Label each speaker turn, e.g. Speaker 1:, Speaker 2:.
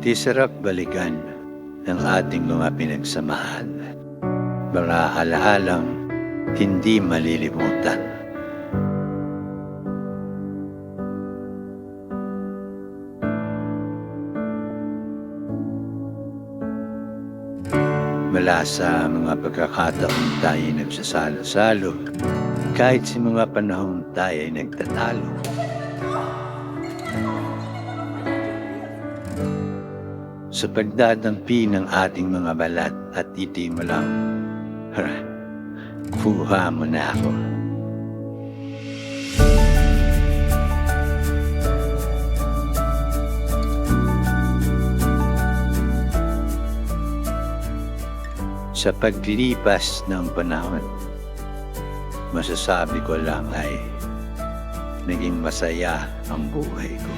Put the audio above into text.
Speaker 1: Di sarap balikan ng ating mga pinagsamahan. Mga alaalang hindi malilimutan. Mula sa mga pagkakataong tayo nagsasalo-salo, kahit sa mga panahong tayo ay nagtatalo. Sa pagdadampi ng ating mga balat at iti mo lang, kuha mo na ako. Sa paglipas ng panahon, masasabi ko lang ay naging masaya ang buhay ko.